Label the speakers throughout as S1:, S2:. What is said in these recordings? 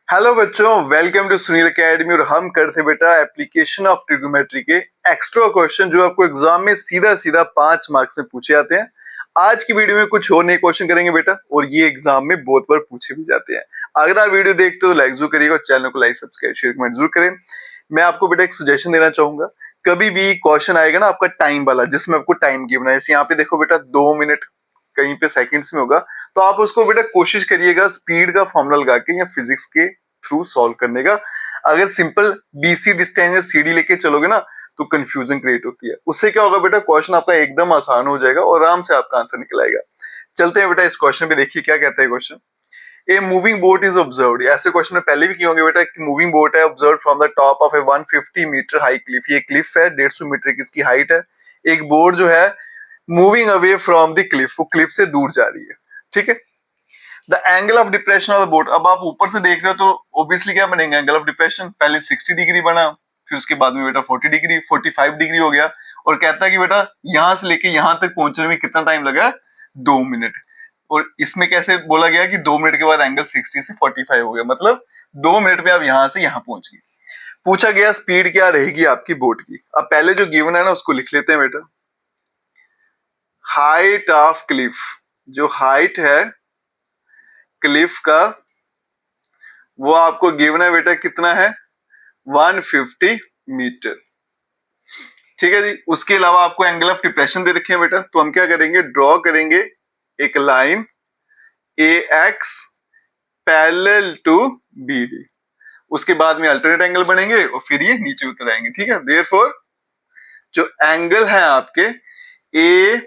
S1: Hello बच्चों, welcome to Sunil academy. और हम करते बेटा एप्लीकेशन ऑफ ट्रिग्नोमेट्री के एक्स्ट्रा क्वेश्चन जो आपको एग्जाम में सीधा सीधा 5 मार्क्स में पूछे जाते हैं। आज की वीडियो में कुछ और नए क्वेश्चन करेंगे बेटा, और ये एग्जाम में बहुत बार पूछे भी जाते हैं। अगर आप वीडियो देखते हो तो लाइक जरूर करिएगा और चैनल को लाइक सब्सक्राइब शेयर कमेंट जरूर करें। मैं आपको बेटा एक सजेशन देना चाहूंगा, कभी भी क्वेश्चन आएगा ना आपका टाइम वाला, जिसमें आपको टाइम गिवन है, जैसे यहाँ पे देखो बेटा 2 मिनट कहीं पे सेकंड्स में होगा, तो आप उसको बेटा कोशिश करिएगा स्पीड का फॉर्मूला लगा के या फिजिक्स के थ्रू सॉल्व करने का। अगर सिंपल बीसी डिस्टेंस या सीडी लेके चलोगे ना तो कंफ्यूजन क्रिएट होती है। उससे क्या होगा बेटा, क्वेश्चन आपका एकदम आसान हो जाएगा और आराम से आपका आंसर निकल आएगा। चलते हैं बेटा इस क्वेश्चन पे, देखिए क्या कहता है question. A moving boat is observed, ऐसे क्वेश्चन में पहले भी किए होंगे बेटा। मूविंग बोट है observe from the top of a 150 metre high cliff. ये क्लिफ है, 150 मीटर की इसकी हाइट है। एक बोट जो है moving away from the Cliff, वो क्लिफ से दूर जा रही है, ठीक है। The angle of depression of the boat, अब आप ऊपर से देख रहे हो तो ऑब्वियसली क्या बनेगा, एंगल ऑफ डिप्रेशन। पहले 60 डिग्री बना, फिर उसके बाद में बेटा 40 डिग्री, 45 डिग्री हो गया। और कहता है कि बेटा यहां से लेके यहां तक पहुंचने में कितना टाइम लगा, 2 मिनट। और इसमें कैसे बोला गया कि 2 मिनट के बाद एंगल 60 से 45 हो गया, मतलब 2 मिनट में आप यहां से यहां पहुंच गए। पूछा गया स्पीड क्या रहेगी आपकी बोट की। अब पहले जो गिवन है ना उसको लिख लेते हैं बेटा। हाइट ऑफ क्लिफ, जो हाइट है क्लिफ का वो आपको गिवन है बेटा, कितना है, 150 मीटर, ठीक है जी। उसके अलावा आपको एंगल ऑफ डिप्रेशन दे रखे हैं बेटा, तो हम क्या करेंगे, ड्रॉ करेंगे एक line A X parallel to B D. उसके बाद में अल्टरनेट एंगल बनेंगे और फिर ये नीचे उतर आएंगे, ठीक है। देयरफॉर जो एंगल है आपके ए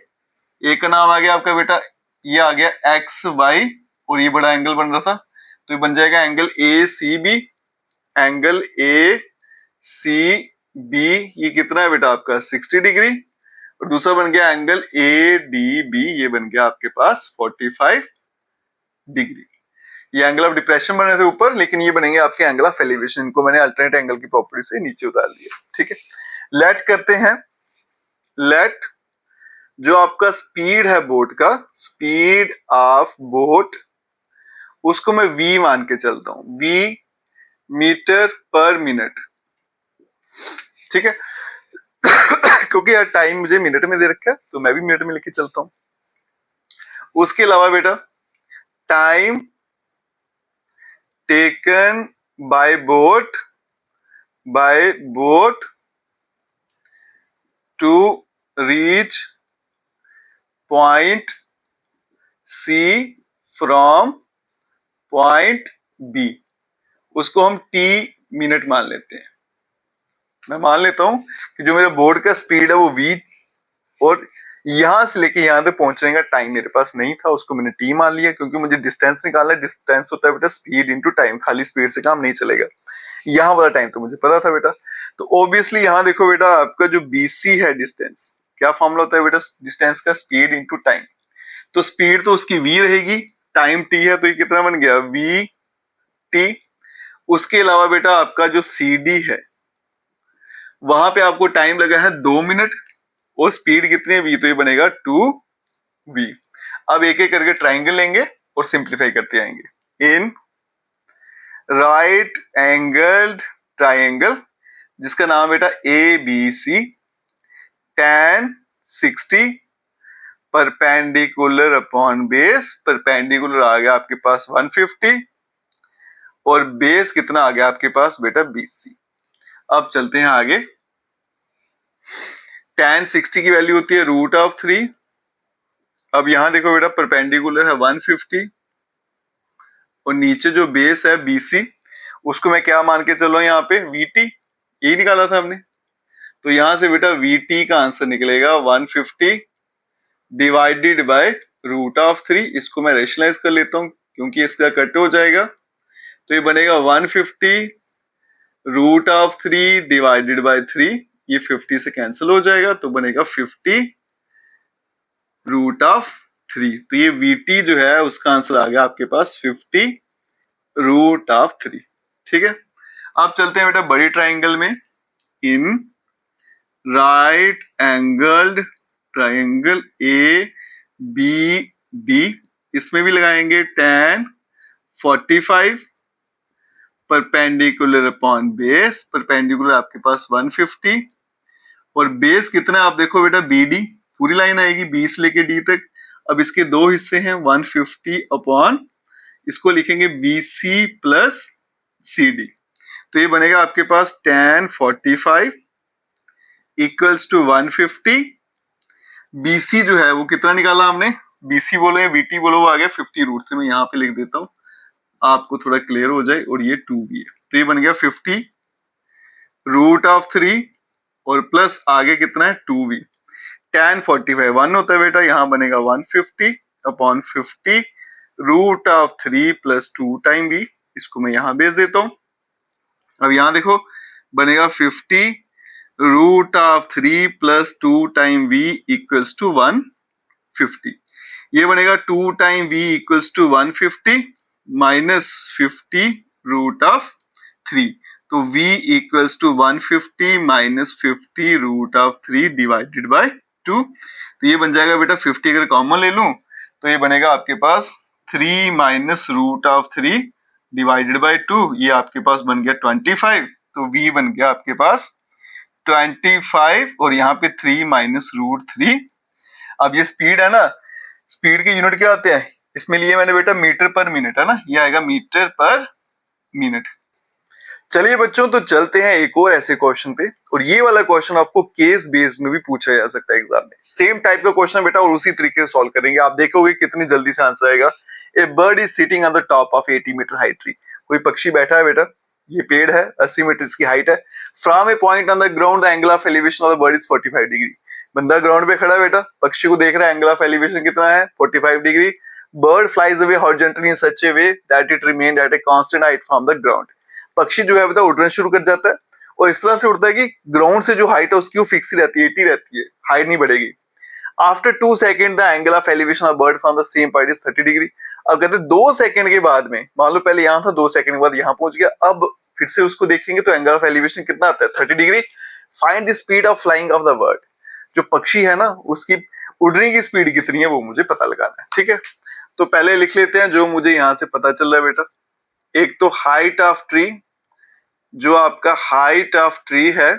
S1: का नाम आ गया आपका बेटा, ये आ गया एक्स वाई, और ये बड़ा एंगल बन रहा था तो ये बन जाएगा angle A C B. Angle A C B ये कितना है बेटा आपका, 60 डिग्री। और दूसरा बन गया एंगल ए डी बी, ये बन गया आपके पास 45 डिग्री। ये एंगल ऑफ डिप्रेशन बने थे ऊपर, लेकिन ये बनेंगे आपके एंगल ऑफ एलिवेशन। इनको मैंने अल्टरनेट एंगल की प्रॉपर्टी से नीचे उतार दिया, ठीक है। लेट करते हैं, लेट जो आपका स्पीड है बोट का, स्पीड ऑफ बोट, उसको मैं v मान के चलता हूं, v मीटर पर मिनट, ठीक है। क्योंकि यार टाइम मुझे मिनट में दे रखा है तो मैं भी मिनट में लेके चलता हूं। उसके अलावा बेटा time taken by boat to reach point C from point B, उसको हम t मिनट मान लेते हैं। मैं मान लेता हूं कि जो मेरे बोर्ड का स्पीड है वो v, और यहां से लेके यहां तक पहुंचने का टाइम मेरे पास नहीं था, उसको मैंने t मान लिया, क्योंकि मुझे डिस्टेंस निकालना है। डिस्टेंस होता है बेटा स्पीड इनटू टाइम, खाली स्पीड से काम नहीं चलेगा। यहां वाला टाइम तो मुझे पता था बेटा, तो ऑब्वियसली यहां देखो बेटा आपका जो bc है डिस्टेंस, क्या फॉर्मूला होता है बेटा डिस्टेंस का, स्पीड इनटू टाइम। तो स्पीड तो उसकी v रहेगी, टाइम t है, तो ये कितना बन गया, v t। उसके अलावा बेटा आपका जो cd है, वहां पे आपको टाइम लगा है 2 मिनट, और स्पीड कितनी है v, तो ये बनेगा 2v। अब एक एक करके ट्राइंगल लेंगे और सिंप्लीफाई करते आएंगे। इन राइट एंगल्ड ट्राइंगल, जिसका नाम बेटा A B C, tan 60 perpendicular upon base, perpendicular आ गया आपके पास 150, और बेस कितना आ गया आपके पास बेटा BC। अब चलते हैं आगे। tan 60 की वैल्यू होती है √3। अब यहां देखो बेटा परपेंडिकुलर है 150, और नीचे जो बेस है BC, उसको मैं क्या मान के चलो यहाँ पे, VT, यही निकाला था हमने। तो यहां से बेटा VT का आंसर निकलेगा 150 डिवाइडेड बाय √3। इसको मैं रेशनलाइज कर लेता हूं क्योंकि इसका कट हो जाएगा, तो ये बनेगा 150 √3 डिवाइडेड बाय 3, ये 50 से कैंसिल हो जाएगा, तो बनेगा 50 √3। तो ये VT जो है उसका आंसर आ गया आपके पास 50 √3, ठीक है। अब चलते हैं बेटा बड़ी ट्राइंगल में। In right angled triangle A B D, इसमें भी लगाएंगे tan 45 perpendicular upon base, perpendicular आपके पास 150 और बेस कितना आप देखो बेटा BD, पूरी लाइन आएगी B से लेके D तक। अब इसके दो हिस्से हैं 150 अपॉन, इसको लिखेंगे BC प्लस CD, तो ये बनेगा आपके पास tan 45 इक्वल्स टू 150। BC जो है वो कितना निकाला हमने, BC बोलो या VT बोलो, वो आ गया 50√3। मैं यहाँ पे लिख देता हूँ आपको थोड़ा क्लियर हो जाए, और ये 2B है, तो ये बन गया 50√3 और प्लस आगे कितना है 2B। tan 45 1 होता है बेटा, यहाँ बनेगा 150 अपॉन 50√3 प्लस 2 टाइम B, इसको मैं यहाँ भेज देता हूँ। अब यहाँ देखो बनेगा 50√3 plus 2 time V equals to 150। ये बनेगा 2 time V equals to 150 minus 50√3, तो V equals to 150 minus 50√3 divided by 2। तो ये बन जाएगा बेटा 50 अगर कॉमन ले लूं तो ये बनेगा आपके पास 3 माइनस √3 डिवाइडेड बाय 2, ये आपके पास बन गया 25, तो V बन गया आपके पास 25 और यहाँ पे 3 माइनस √3। अब ये स्पीड है ना, स्पीड के यूनिट क्या होते हैं, इसमें लिए मैंने बेटा मीटर पर मिनट है ना, ये आएगा मीटर पर मिनट। चलिए बच्चों, तो चलते हैं एक और ऐसे क्वेश्चन पे, और ये वाला क्वेश्चन आपको केस बेस्ड में भी पूछा जा सकता है एग्जाम में। सेम टाइप का क्वेश्चन बेटा, और उसी तरीके से सॉल्व करेंगे, आप देखोगे कितनी जल्दी से आंसर आएगा। A bird is sitting on the top of 80 meter height tree, कोई पक्षी बैठा है बेटा, ये पेड़ है, 80 मीटर इसकी हाइट है। From A point on the ground the angle of elevation of the bird is 45 degree. बंदा ग्राउंड पे खड़ा है बेटा, पक्षी को देख रहा है, एंगल ऑफ एलिवेशन कितना है 45 degree. Bird flies away horizontally in such a way that it remained at a constant height from the ground. पक्षी जो है बेटा उड़ना शुरू कर जाता है, और इस तरह से उड़ता है कि ग्राउंड से जो हाइट है उसकी वो फिक्स ही रहती है, 80 रहती है, हाइट नहीं बढ़ेगी। After 2 second the angle of elevation of bird from the same point is 30 degree. अब कहते हैं 2 सेकंड के बाद में, मान लो पहले यहाँ था, 2 सेकंड के बाद यहाँ पहुंच गया, अब फिर से उसको देखेंगे तो एंगल ऑफ एलिवेशन कितना आता है 30 degree. Find the speed of flying of the bird, जो पक्षी है ना उसकी उड़ने की स्पीड कितनी है वो मुझे पता लगाना है, ठीक है। तो पहले लिख लेते हैं जो मुझे यहाँ से पता चल रहा है बेटा। एक तो हाइट ऑफ ट्री, जो आपका हाइट ऑफ ट्री है,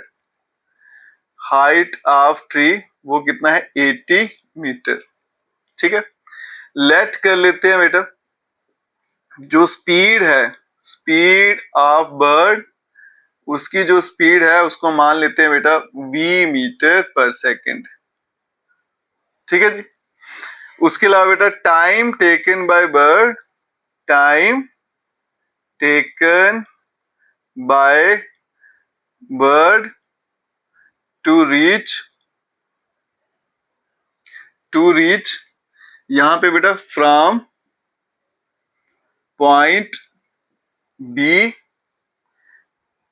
S1: हाइट ऑफ ट्री वो कितना है 80 मीटर, ठीक है। लेट कर लेते हैं बेटा जो स्पीड है, स्पीड ऑफ बर्ड, उसकी जो स्पीड है उसको मान लेते हैं बेटा v मीटर पर सेकंड, ठीक है जी। उसके अलावा बेटा time taken by bird, time taken by bird to reach यहां पे बेटा from point B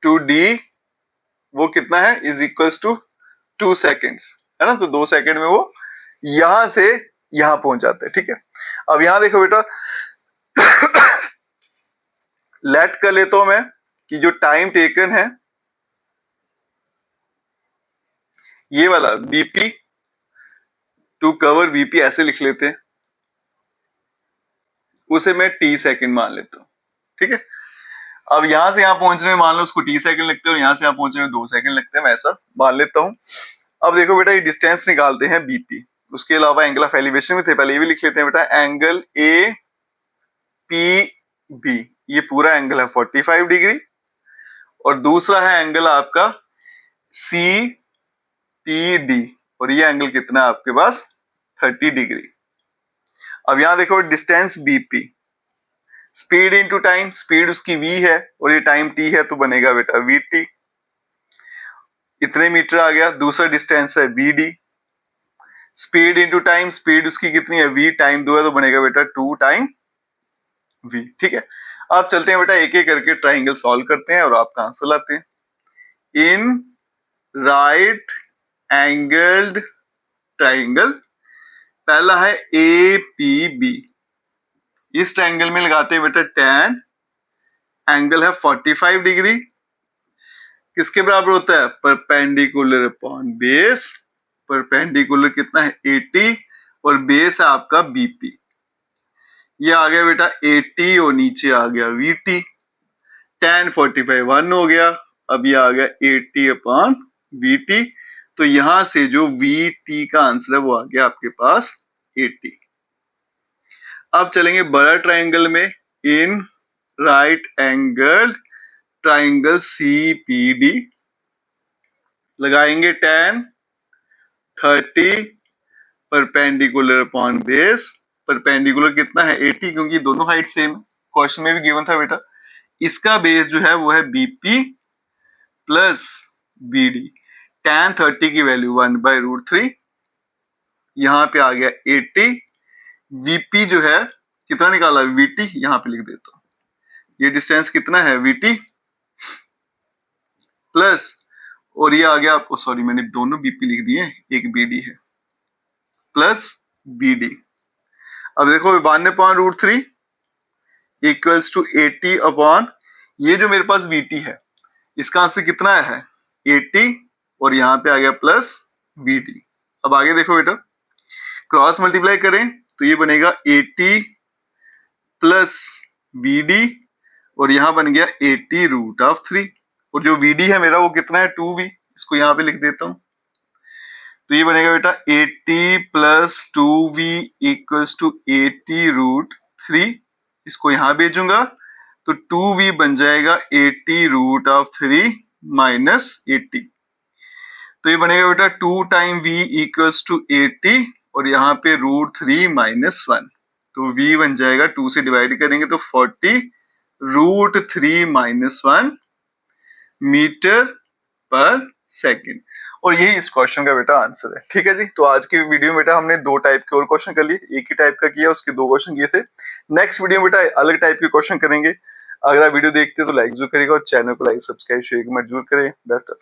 S1: to D, वो कितना है इज इक्वल्स टू 2 सेकेंड्स, है ना। तो 2 सेकेंड में वो यहां से यहां पहुंच जाते हैं, ठीक है। अब यहां देखो बेटा लेट कर लेता हूं मैं कि जो टाइम टेकन है ये वाला BP टू कवर BP ऐसे लिख लेते हैं, उसे मैं T सेकंड मान लेता हूं, ठीक है। अब यहां से यहां पहुंचने में मान लो उसको T सेकंड लगते हैं और यहां से यहां पहुंचने में 2 सेकंड लगते हैं, मैं ऐसा मान लेता हूं। अब देखो बेटा ये डिस्टेंस निकालते हैं BP, उसके अलावा एंगल ऑफ एलिवेशन में थे, पहले ये भी लिख लेते हैं बेटा, एंगल APB, ये पूरा एंगल है 45 डिग्री, और दूसरा है एंगल आपका CPD, और ये एंगल कितना है आपके पास 30 डिग्री। अब यहां देखो distance BP, speed into time, speed उसकी v है और ये टाइम t है, तो बनेगा बेटा VT, इतने मीटर आ गया। दूसरा डिस्टेंस है BD, speed into time, speed उसकी कितनी है v टाइम 2 है, तो बनेगा बेटा 2 टाइम v, ठीक है। अब चलते हैं बेटा एक एक करके ट्राइंगल सॉल्व करते हैं और आपका आंसर लाते हैं। इन राइट एंगल्ड ट्राइंगल, पहला है APB, इस ट्राइंगल में लगाते हैं बेटा tan, एंगल है 45 डिग्री, किसके बराबर होता है परपेंडिकुलर अपॉन बेस, परपेंडिकुलर कितना है 80 और बेस है आपका BP, ये आ गया बेटा 80 और नीचे आ गया VT, tan 45 1 हो गया। अब ये आ गया 80 अपॉन VT। तो यहां से जो VT का आंसर है वो आ गया आपके पास 80। अब चलेंगे बड़ा ट्राइंगल में। In right angle triangle CPD लगाएंगे tan 30 perpendicular upon base. Perpendicular कितना है 80, क्योंकि दोनों हाइट सेम है, क्वेश्चन में भी गिवन था बेटा। इसका बेस जो है वो है BP प्लस BD। tan 30 की वैल्यू 1/√3, यहाँ पे आ गया 80। VP जो है कितना निकाला VT, यहाँ पे लिख देता हूं। ये डिस्टेंस कितना है VT प्लस, और ये आ गया आपको, सॉरी मैंने दोनों BP लिख दिए, एक BD है, प्लस BD। अब देखो 1/√3 इक्वल्स टू 80 अपॉन, ये जो मेरे पास VT है इसका आंसर कितना है 80, और यहाँ पे आ गया प्लस BD। अब आगे देखो बेटा, क्रॉस मल्टीप्लाई करें तो ये बनेगा 80 प्लस BD, और यहाँ बन गया 80√3। और जो VD है मेरा वो कितना है 2V, इसको यहाँ पे लिख देता हूँ। तो ये बनेगा बेटा 80 प्लस 2V इक्वल्स टू 80√3। इसको यहाँ भेजूंगा तो 2V बन जाएगा 80√3 माइनस 80। तो ये बनेगा बेटा 2 टाइम V इक्वल्स टू 80, और यहाँ पे √3 माइनस 1। तो V बन जाएगा 2 से डिवाइड करेंगे तो 40√3 माइनस 1 मीटर पर सेकेंड। और यही इस क्वेश्चन का बेटा आंसर है। ठीक है जी, तो आज की वीडियो में बेटा हमने 2 टाइप के और क्वेश्चन कर लिए, एक ही टाइप का किया, उसके 2 क्वेश्चन किए थे। नेक्स्ट वीडियो में बेटा अलग टाइप के क्वेश्चन करेंगे। अगर आप वीडियो देखते हैं तो लाइक जरूर करेगा, और चैनल को लाइक सब्सक्राइब शेयर कमेंट जरूर करें। Best of